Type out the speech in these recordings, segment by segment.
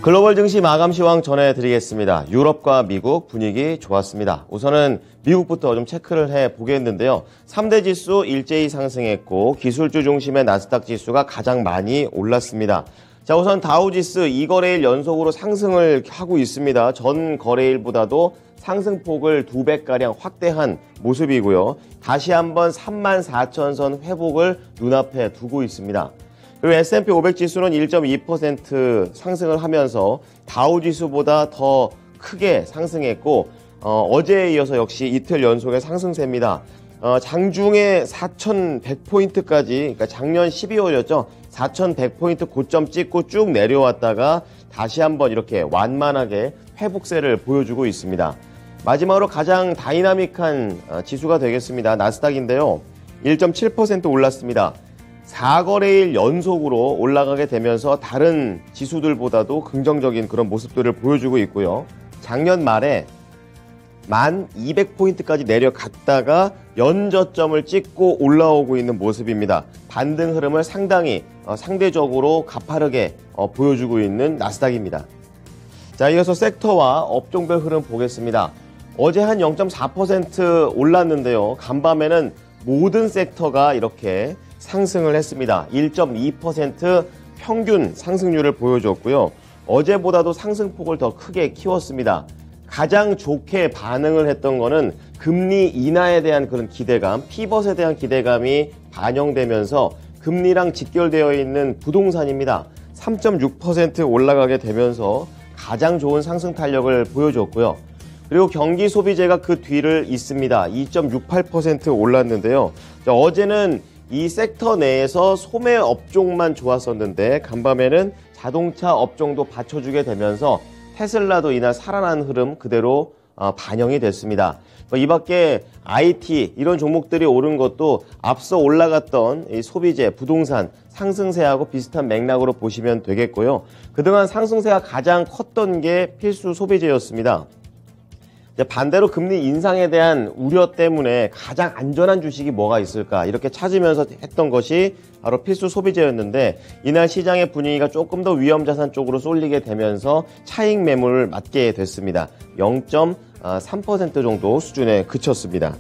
글로벌 증시 마감 시황 전해드리겠습니다. 유럽과 미국 분위기 좋았습니다. 우선은 미국부터 좀 체크를 해보겠는데요. 3대 지수 일제히 상승했고 기술주 중심의 나스닥 지수가 가장 많이 올랐습니다. 자, 우선 다우지수 2거래일 연속으로 상승을 하고 있습니다. 전 거래일보다도 상승폭을 2배가량 확대한 모습이고요. 다시 한번 34,000선 회복을 눈앞에 두고 있습니다. 그리고 S&P 500 지수는 1.2% 상승을 하면서 다우지수보다 더 크게 상승했고 어제에 이어서 역시 이틀 연속의 상승세입니다. 장중에 4,100포인트까지, 그러니까 작년 12월이었죠. 4,100포인트 고점 찍고 쭉 내려왔다가 다시 한번 이렇게 완만하게 회복세를 보여주고 있습니다. 마지막으로 가장 다이나믹한 지수가 되겠습니다. 나스닥인데요. 1.7% 올랐습니다. 4거래일 연속으로 올라가게 되면서 다른 지수들보다도 긍정적인 그런 모습들을 보여주고 있고요. 작년 말에 1,200포인트까지 내려갔다가 연저점을 찍고 올라오고 있는 모습입니다. 반등 흐름을 상당히 상대적으로 가파르게 보여주고 있는 나스닥입니다. 자, 이어서 섹터와 업종별 흐름 보겠습니다. 어제 한 0.4% 올랐는데요. 간밤에는 모든 섹터가 이렇게 상승을 했습니다. 1.2% 평균 상승률을 보여줬고요. 어제보다도 상승폭을 더 크게 키웠습니다. 가장 좋게 반응을 했던 거는 금리 인하에 대한 그런 기대감, 피벗에 대한 기대감이 반영되면서 금리랑 직결되어 있는 부동산입니다. 3.6% 올라가게 되면서 가장 좋은 상승 탄력을 보여줬고요. 그리고 경기 소비재가 그 뒤를 잇습니다. 2.68% 올랐는데요. 자, 어제는 이 섹터 내에서 소매 업종만 좋았었는데 간밤에는 자동차 업종도 받쳐주게 되면서 테슬라도 이날 살아난 흐름 그대로 반영이 됐습니다. 이 밖에 IT 이런 종목들이 오른 것도 앞서 올라갔던 이 소비재, 부동산 상승세하고 비슷한 맥락으로 보시면 되겠고요. 그동안 상승세가 가장 컸던 게 필수 소비재였습니다. 반대로 금리 인상에 대한 우려 때문에 가장 안전한 주식이 뭐가 있을까 이렇게 찾으면서 했던 것이 바로 필수 소비재였는데 이날 시장의 분위기가 조금 더 위험자산 쪽으로 쏠리게 되면서 차익 매물을 맞게 됐습니다. 0.3% 정도 수준에 그쳤습니다.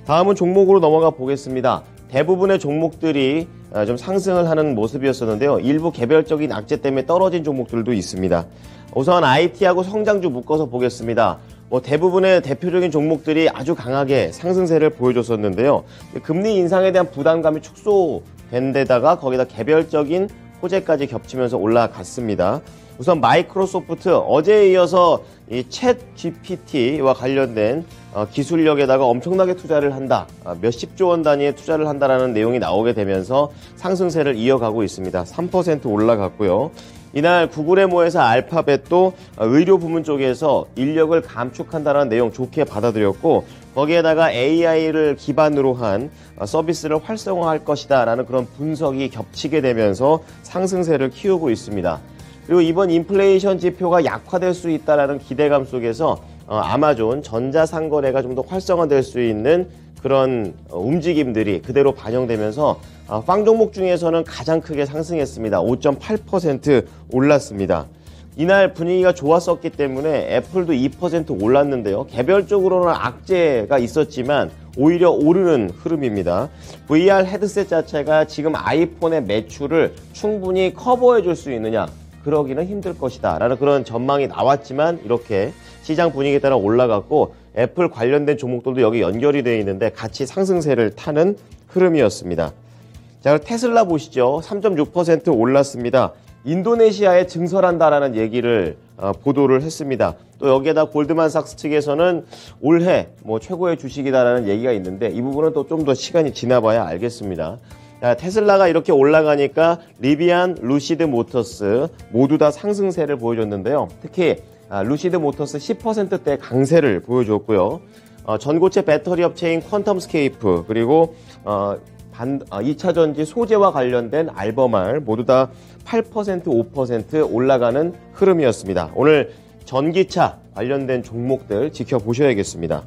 다음은 종목으로 넘어가 보겠습니다. 대부분의 종목들이 좀 상승을 하는 모습이었었는데요. 일부 개별적인 악재 때문에 떨어진 종목들도 있습니다. 우선 IT하고 성장주 묶어서 보겠습니다. 대부분의 대표적인 종목들이 아주 강하게 상승세를 보여줬었는데요. 금리 인상에 대한 부담감이 축소된 데다가 거기다 개별적인 호재까지 겹치면서 올라갔습니다. 우선 마이크로소프트 어제에 이어서 이 챗 GPT와 관련된 기술력에다가 엄청나게 투자를 한다. 몇십조 원 단위의 투자를 한다라는 내용이 나오게 되면서 상승세를 이어가고 있습니다. 3% 올라갔고요. 이날 구글에 모여서 알파벳도 의료 부문 쪽에서 인력을 감축한다는 내용 좋게 받아들였고 거기에다가 AI를 기반으로 한 서비스를 활성화할 것이다 라는 그런 분석이 겹치게 되면서 상승세를 키우고 있습니다. 그리고 이번 인플레이션 지표가 약화될 수 있다는 기대감 속에서 아마존 전자상거래가 좀 더 활성화될 수 있는 그런 움직임들이 그대로 반영되면서 빵 종목 중에서는 가장 크게 상승했습니다. 5.8% 올랐습니다. 이날 분위기가 좋았었기 때문에 애플도 2% 올랐는데요. 개별적으로는 악재가 있었지만 오히려 오르는 흐름입니다. VR 헤드셋 자체가 지금 아이폰의 매출을 충분히 커버해 줄 수 있느냐? 그러기는 힘들 것이다 라는 그런 전망이 나왔지만 이렇게 시장 분위기에 따라 올라갔고 애플 관련된 종목들도 여기 연결이 되어 있는데 같이 상승세를 타는 흐름이었습니다. 자, 테슬라 보시죠. 3.6% 올랐습니다. 인도네시아에 증설한다라는 얘기를 보도를 했습니다. 또 여기에다 골드만삭스 측에서는 올해 최고의 주식이다라는 얘기가 있는데 이 부분은 또 좀 더 시간이 지나봐야 알겠습니다. 자, 테슬라가 이렇게 올라가니까 리비안, 루시드 모터스 모두 다 상승세를 보여줬는데요. 특히 루시드 모터스 10%대 강세를 보여줬고요. 전고체 배터리 업체인 퀀텀스케이프 그리고 2차전지 소재와 관련된 알버말 모두 다 8%, 5% 올라가는 흐름이었습니다. 오늘 전기차 관련된 종목들 지켜보셔야겠습니다.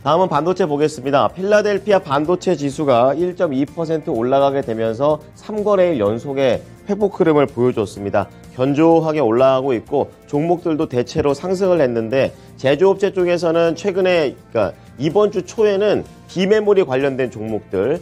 다음은 반도체 보겠습니다. 필라델피아 반도체 지수가 1.2% 올라가게 되면서 3거래일 연속의 회복 흐름을 보여줬습니다. 견조하게 올라가고 있고 종목들도 대체로 상승을 했는데 제조업체 쪽에서는 최근에 그러니까 이번 주 초에는 비메모리 관련된 종목들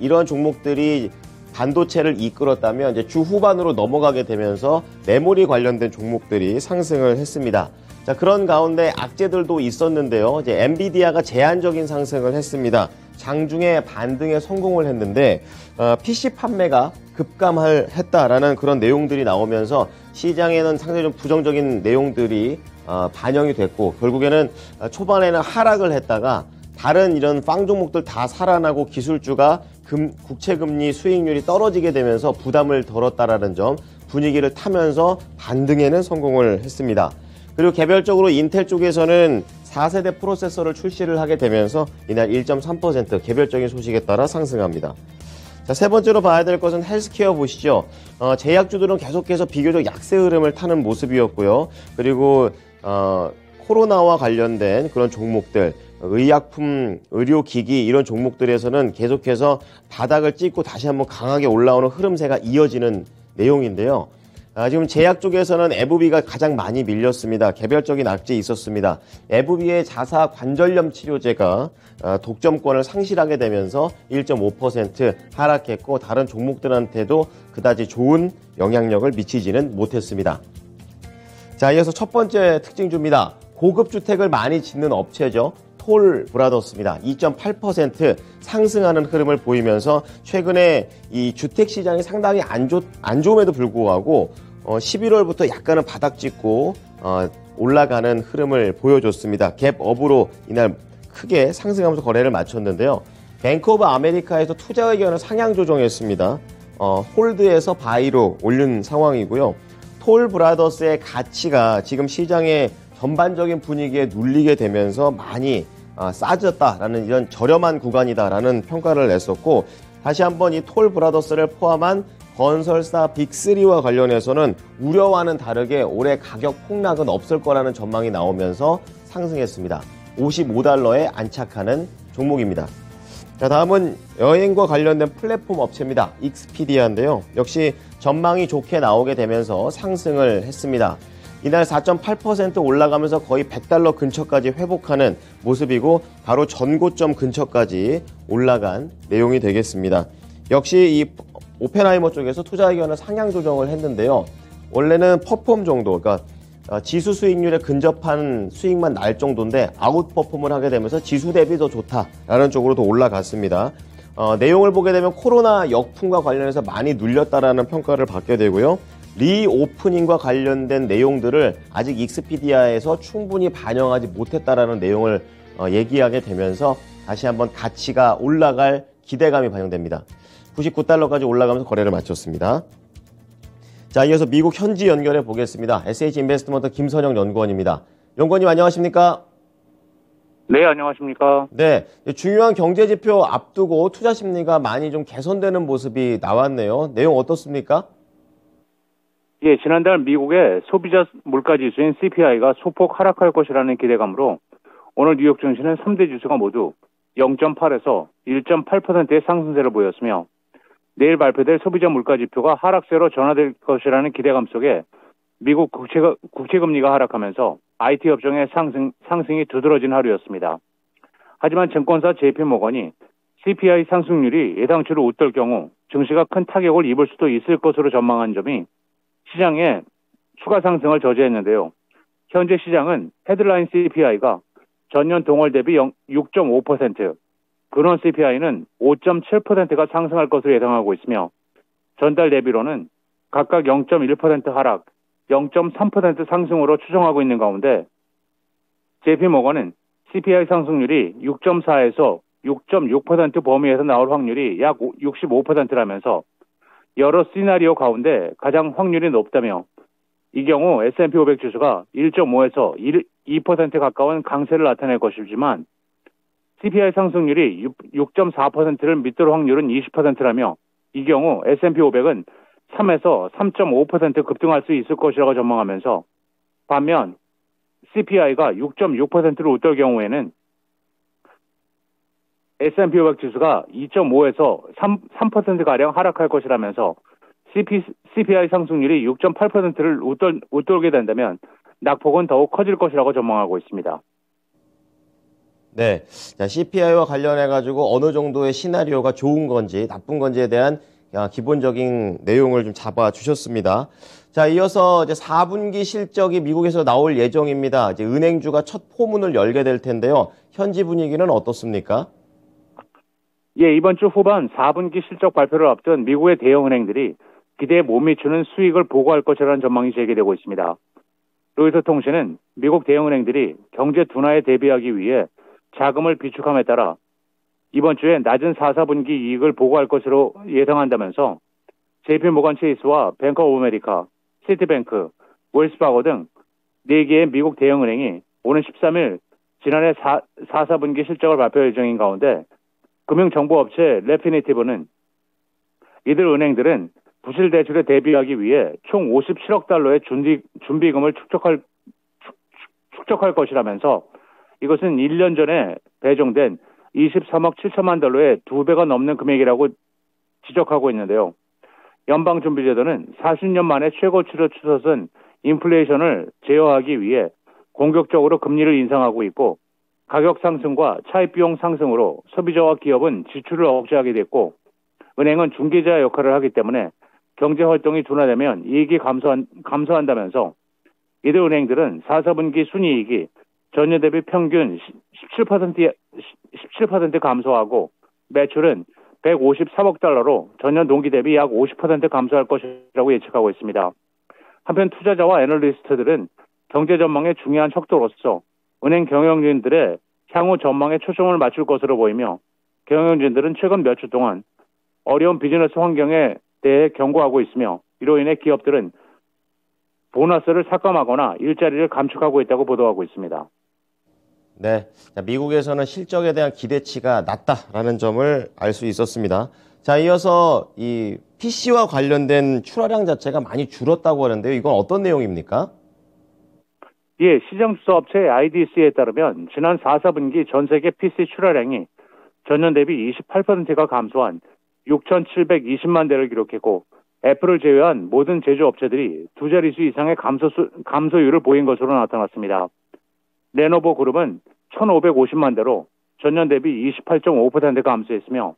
이런 종목들이 반도체를 이끌었다면 이제 주 후반으로 넘어가게 되면서 메모리 관련된 종목들이 상승을 했습니다. 자, 그런 가운데 악재들도 있었는데요. 이제 엔비디아가 제한적인 상승을 했습니다. 장중에 반등에 성공을 했는데 PC 판매가 급감했다라는 그런 내용들이 나오면서 시장에는 상당히 좀 부정적인 내용들이 반영이 됐고 결국에는 초반에는 하락을 했다가 다른 이런 빵 종목들 다 살아나고 기술주가 국채금리 수익률이 떨어지게 되면서 부담을 덜었다라는 점 분위기를 타면서 반등에는 성공을 했습니다. 그리고 개별적으로 인텔 쪽에서는 4세대 프로세서를 출시를 하게 되면서 이날 1.3% 개별적인 소식에 따라 상승합니다. 자, 세 번째로 봐야 될 것은 헬스케어 보시죠. 제약주들은 계속해서 비교적 약세 흐름을 타는 모습이었고요. 그리고 코로나와 관련된 그런 종목들, 의약품, 의료기기 이런 종목들에서는 계속해서 바닥을 찍고 다시 한번 강하게 올라오는 흐름세가 이어지는 내용인데요. 지금 제약 쪽에서는 에브비가 가장 많이 밀렸습니다. 개별적인 악재 있었습니다. 에브비의 자사 관절염 치료제가 독점권을 상실하게 되면서 1.5% 하락했고 다른 종목들한테도 그다지 좋은 영향력을 미치지는 못했습니다. 자, 이어서 첫 번째 특징주입니다. 고급 주택을 많이 짓는 업체죠. 톨 브라더스입니다. 2.8% 상승하는 흐름을 보이면서 최근에 이 주택 시장이 상당히 안 좋음에도 불구하고 11월부터 약간은 바닥 찍고 올라가는 흐름을 보여줬습니다. 갭업으로 이날 크게 상승하면서 거래를 마쳤는데요. 뱅크 오브 아메리카에서 투자 의견을 상향 조정했습니다. 홀드에서 바이로 올린 상황이고요. 톨 브라더스의 가치가 지금 시장의 전반적인 분위기에 눌리게 되면서 많이 싸졌다라는 이런 저렴한 구간이다라는 평가를 냈었고 다시 한번 이 톨 브라더스를 포함한 건설사 빅3와 관련해서는 우려와는 다르게 올해 가격 폭락은 없을 거라는 전망이 나오면서 상승했습니다. 55달러에 안착하는 종목입니다. 자, 다음은 여행과 관련된 플랫폼 업체입니다. 익스피디아인데요. 역시 전망이 좋게 나오게 되면서 상승을 했습니다. 이날 4.8% 올라가면서 거의 100달러 근처까지 회복하는 모습이고 바로 전고점 근처까지 올라간 내용이 되겠습니다. 역시 이 오펜하이머 쪽에서 투자 의견을 상향 조정을 했는데요. 원래는 퍼폼 정도, 그러니까 지수 수익률에 근접한 수익만 날 정도인데 아웃퍼폼을 하게 되면서 지수 대비 더 좋다라는 쪽으로 더 올라갔습니다. 내용을 보게 되면 코로나 역풍과 관련해서 많이 눌렸다라는 평가를 받게 되고요. 리오프닝과 관련된 내용들을 아직 익스피디아에서 충분히 반영하지 못했다라는 내용을 얘기하게 되면서 다시 한번 가치가 올라갈 기대감이 반영됩니다. 99달러까지 올라가면서 거래를 마쳤습니다. 자, 이어서 미국 현지 연결해 보겠습니다. SH인베스트먼트 김선영 연구원입니다. 연구원님 안녕하십니까? 네, 안녕하십니까? 네, 중요한 경제 지표 앞두고 투자 심리가 많이 좀 개선되는 모습이 나왔네요. 내용 어떻습니까? 예, 지난달 미국의 소비자 물가 지수인 CPI가 소폭 하락할 것이라는 기대감으로 오늘 뉴욕 증시는 3대 지수가 모두 0.8에서 1.8%의 상승세를 보였으며 내일 발표될 소비자 물가 지표가 하락세로 전환될 것이라는 기대감 속에 미국 국채금리가 하락하면서 IT 업종의 상승이 두드러진 하루였습니다. 하지만 증권사 JP모건이 CPI 상승률이 예상치를 웃돌 경우 증시가 큰 타격을 입을 수도 있을 것으로 전망한 점이 시장에 추가 상승을 저지했는데요. 현재 시장은 헤드라인 CPI가 전년 동월 대비 6.5%, 근원 CPI는 5.7%가 상승할 것으로 예상하고 있으며 전달 대비로는 각각 0.1% 하락, 0.3% 상승으로 추정하고 있는 가운데 JP모건은 CPI 상승률이 6.4에서 6.6% 범위에서 나올 확률이 약 65%라면서 여러 시나리오 가운데 가장 확률이 높다며 이 경우 S&P 500 지수가 1.5에서 2% 가까운 강세를 나타낼 것이지만 CPI 상승률이 6.4%를 밑돌 확률은 20%라며 이 경우 S&P 500은 3에서 3.5% 급등할 수 있을 것이라고 전망하면서 반면 CPI가 6.6%를 웃돌 경우에는 S&P 500 지수가 2.5에서 3%가량 하락할 것이라면서 CPI 상승률이 6.8%를 웃돌게 된다면 낙폭은 더욱 커질 것이라고 전망하고 있습니다. 네. 자, CPI와 관련해가지고 어느 정도의 시나리오가 좋은 건지 나쁜 건지에 대한 기본적인 내용을 좀 잡아주셨습니다. 자, 이어서 이제 4분기 실적이 미국에서 나올 예정입니다. 이제 은행주가 첫 포문을 열게 될 텐데요. 현지 분위기는 어떻습니까? 예, 이번 주 후반 4분기 실적 발표를 앞둔 미국의 대형은행들이 기대에 못 미치는 수익을 보고할 것이라는 전망이 제기되고 있습니다. 로이터 통신은 미국 대형은행들이 경제 둔화에 대비하기 위해 자금을 비축함에 따라 이번 주에 낮은 4분기 이익을 보고할 것으로 예상한다면서 JP모건 체이스와 뱅크 오브 아메리카, 시티뱅크, 웰스파고 등 4개의 미국 대형은행이 오는 13일 지난해 4분기 실적을 발표 예정인 가운데 금융정보업체 레피니티브는 이들 은행들은 부실 대출에 대비하기 위해 총 57억 달러의 준비금을 축적할 것이라면서 이것은 1년 전에 배정된 23억 7천만 달러의 2배가 넘는 금액이라고 지적하고 있는데요. 연방준비제도는 40년 만에 최고치로 치솟은 인플레이션을 제어하기 위해 공격적으로 금리를 인상하고 있고 가격 상승과 차입 비용 상승으로 소비자와 기업은 지출을 억제하게 됐고 은행은 중개자 역할을 하기 때문에 경제 활동이 둔화되면 이익이 감소한다면서 이들 은행들은 4분기 순이익이 전년 대비 평균 17% 감소하고 매출은 153억 달러로 전년 동기 대비 약 50% 감소할 것이라고 예측하고 있습니다. 한편 투자자와 애널리스트들은 경제 전망의 중요한 척도로서 은행 경영진들의 향후 전망에 초점을 맞출 것으로 보이며 경영진들은 최근 몇 주 동안 어려운 비즈니스 환경에 대해 경고하고 있으며 이로 인해 기업들은 보너스를 삭감하거나 일자리를 감축하고 있다고 보도하고 있습니다. 네, 자, 미국에서는 실적에 대한 기대치가 낮다라는 점을 알 수 있었습니다. 자, 이어서 이 PC와 관련된 출하량 자체가 많이 줄었다고 하는데요. 이건 어떤 내용입니까? 예, 시장 조사 업체 IDC에 따르면 지난 4분기 전 세계 PC 출하량이 전년 대비 28%가 감소한 6,720만 대를 기록했고 애플을 제외한 모든 제조업체들이 두 자릿수 이상의 감소율을 보인 것으로 나타났습니다. 레노버 그룹은 1,550만 대로 전년 대비 28.5% 감소했으며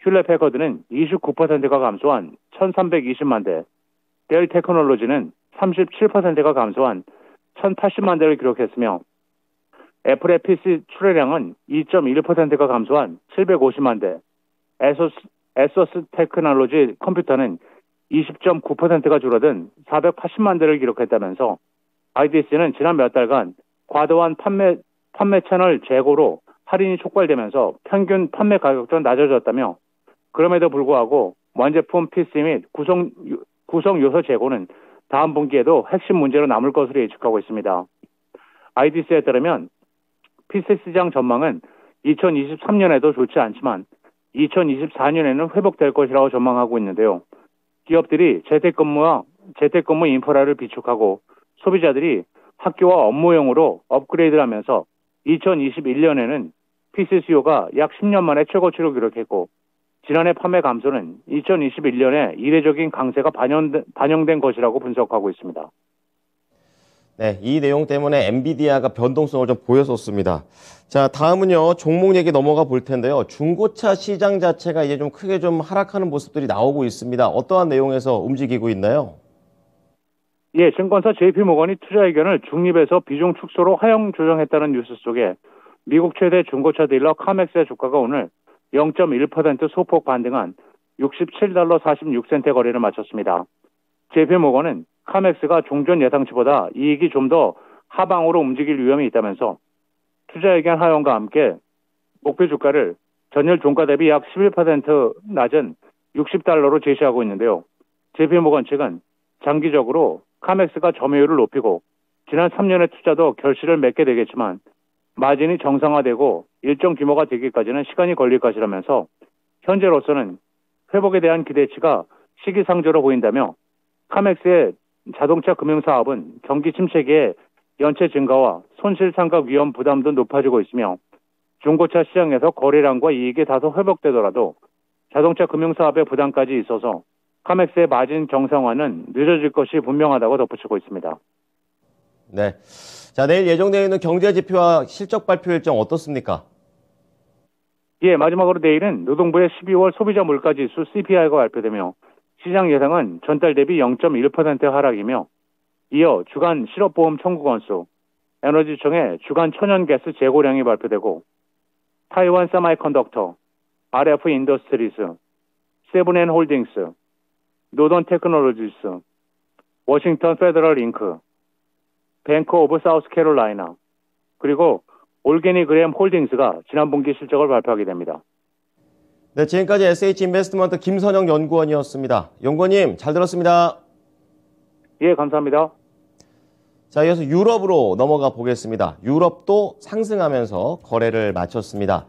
휴렛패커드는 29%가 감소한 1,320만 대, 델 테크놀로지는 37%가 감소한 1,080만 대를 기록했으며 애플의 PC 출하량은 2.1%가 감소한 750만 대, 에소스 테크놀로지 컴퓨터는 20.9%가 줄어든 480만 대를 기록했다면서 IDC는 지난 몇 달간 과도한 판매 채널 재고로 할인이 촉발되면서 평균 판매 가격도 낮아졌다며 그럼에도 불구하고 완제품 PC 및 구성 요소 재고는 다음 분기에도 핵심 문제로 남을 것으로 예측하고 있습니다. IDC에 따르면 PC 시장 전망은 2023년에도 좋지 않지만 2024년에는 회복될 것이라고 전망하고 있는데요. 기업들이 재택근무 인프라를 비축하고 소비자들이 학교와 업무용으로 업그레이드를 하면서 2021년에는 PC 수요가 약 10년 만에 최고치를 기록했고 지난해 판매 감소는 2021년에 이례적인 강세가 반영된 것이라고 분석하고 있습니다. 네, 이 내용 때문에 엔비디아가 변동성을 좀 보였었습니다. 자, 다음은요, 종목 얘기 넘어가 볼 텐데요. 중고차 시장 자체가 이제 좀 크게 좀 하락하는 모습들이 나오고 있습니다. 어떠한 내용에서 움직이고 있나요? 예, 증권사 JP모건이 투자 의견을 중립에서 비중 축소로 하향 조정했다는 뉴스 속에 미국 최대 중고차 딜러 카맥스의 주가가 오늘 0.1% 소폭 반등한 67달러 46센트 거래를 마쳤습니다. JP모건은 카맥스가 종전 예상치보다 이익이 좀 더 하방으로 움직일 위험이 있다면서 투자 의견 하향과 함께 목표 주가를 전일 종가 대비 약 11% 낮은 60달러로 제시하고 있는데요. JP모건 측은 장기적으로 카맥스가 점유율을 높이고 지난 3년의 투자도 결실을 맺게 되겠지만 마진이 정상화되고 일정 규모가 되기까지는 시간이 걸릴 것이라면서 현재로서는 회복에 대한 기대치가 시기상조로 보인다며 카맥스의 자동차 금융사업은 경기 침체기에 연체 증가와 손실 상각 위험 부담도 높아지고 있으며 중고차 시장에서 거래량과 이익이 다소 회복되더라도 자동차 금융사업의 부담까지 있어서 카맥스의 마진 정상화는 늦어질 것이 분명하다고 덧붙이고 있습니다. 네. 자, 내일 예정되어 있는 경제 지표와 실적 발표 일정 어떻습니까? 예, 마지막으로 내일은 노동부의 12월 소비자 물가지수 CPI가 발표되며 시장 예상은 전달 대비 0.1% 하락이며 이어 주간 실업보험 청구 건수, 에너지청의 주간 천연가스 재고량이 발표되고 타이완 세마이컨덕터, RF 인더스트리스, 세븐앤홀딩스, 노던 테크놀로지스, 워싱턴 페더럴 잉크, 뱅크 오브 사우스캐롤라이나, 그리고 올게니그램 홀딩스가 지난 분기 실적을 발표하게 됩니다. 네, 지금까지 SH인베스트먼트 김선영 연구원이었습니다. 연구원님, 잘 들었습니다. 예, 감사합니다. 자, 이어서 유럽으로 넘어가 보겠습니다. 유럽도 상승하면서 거래를 마쳤습니다.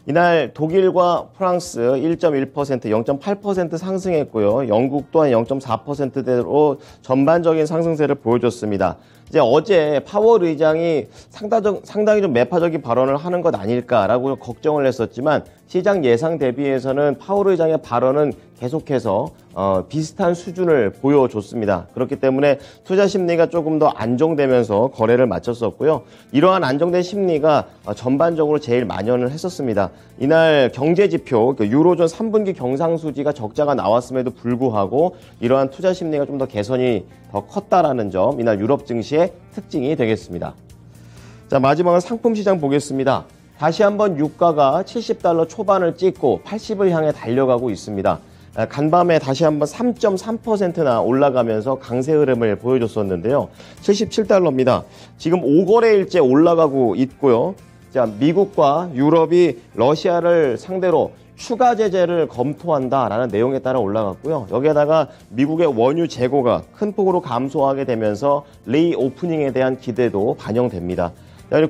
이날 독일과 프랑스 1.1%, 0.8% 상승했고요. 영국 또한 0.4%대로 전반적인 상승세를 보여줬습니다. 이제 어제 파월 의장이 상당히 좀 매파적인 발언을 하는 것 아닐까라고 걱정을 했었지만 시장 예상 대비해서는 파월 의장의 발언은 계속해서 비슷한 수준을 보여줬습니다. 그렇기 때문에 투자 심리가 조금 더 안정되면서 거래를 마쳤었고요. 이러한 안정된 심리가 전반적으로 제일 만연을 했었습니다. 이날 경제지표, 유로존 3분기 경상수지가 적자가 나왔음에도 불구하고 이러한 투자 심리가 좀 더 개선이 더 컸다라는 점, 이날 유럽 증시의 특징이 되겠습니다. 자, 마지막은 상품 시장 보겠습니다. 다시 한번 유가가 70달러 초반을 찍고 80을 향해 달려가고 있습니다. 간밤에 다시 한번 3.3%나 올라가면서 강세 흐름을 보여줬었는데요. 77달러입니다. 지금 5거래일째 올라가고 있고요. 자, 미국과 유럽이 러시아를 상대로 추가 제재를 검토한다라는 내용에 따라 올라갔고요. 여기에다가 미국의 원유 재고가 큰 폭으로 감소하게 되면서 리오프닝에 대한 기대도 반영됩니다.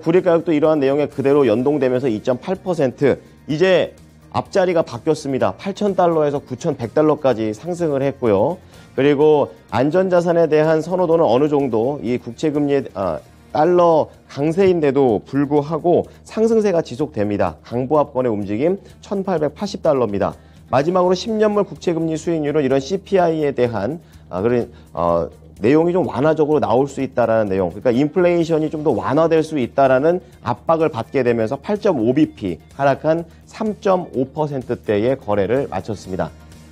구리 가격도 이러한 내용에 그대로 연동되면서 2.8%, 이제 앞자리가 바뀌었습니다. 8,000달러에서 9,100달러까지 상승을 했고요. 그리고 안전자산에 대한 선호도는 어느 정도 이 국채금리의 달러 강세인데도 불구하고 상승세가 지속됩니다. 강보합권의 움직임 1,880달러입니다. 마지막으로 10년물 국채금리 수익률은 이런 CPI에 대한 내용이 좀 완화적으로 나올 수 있다라는 내용, 그러니까 인플레이션이 좀 더 완화될 수 있다라는 압박을 받게 되면서 8.5bp 하락한 3.5%대의 거래를 마쳤습니다.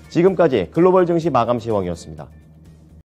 지금까지 글로벌 증시 마감 시황이었습니다.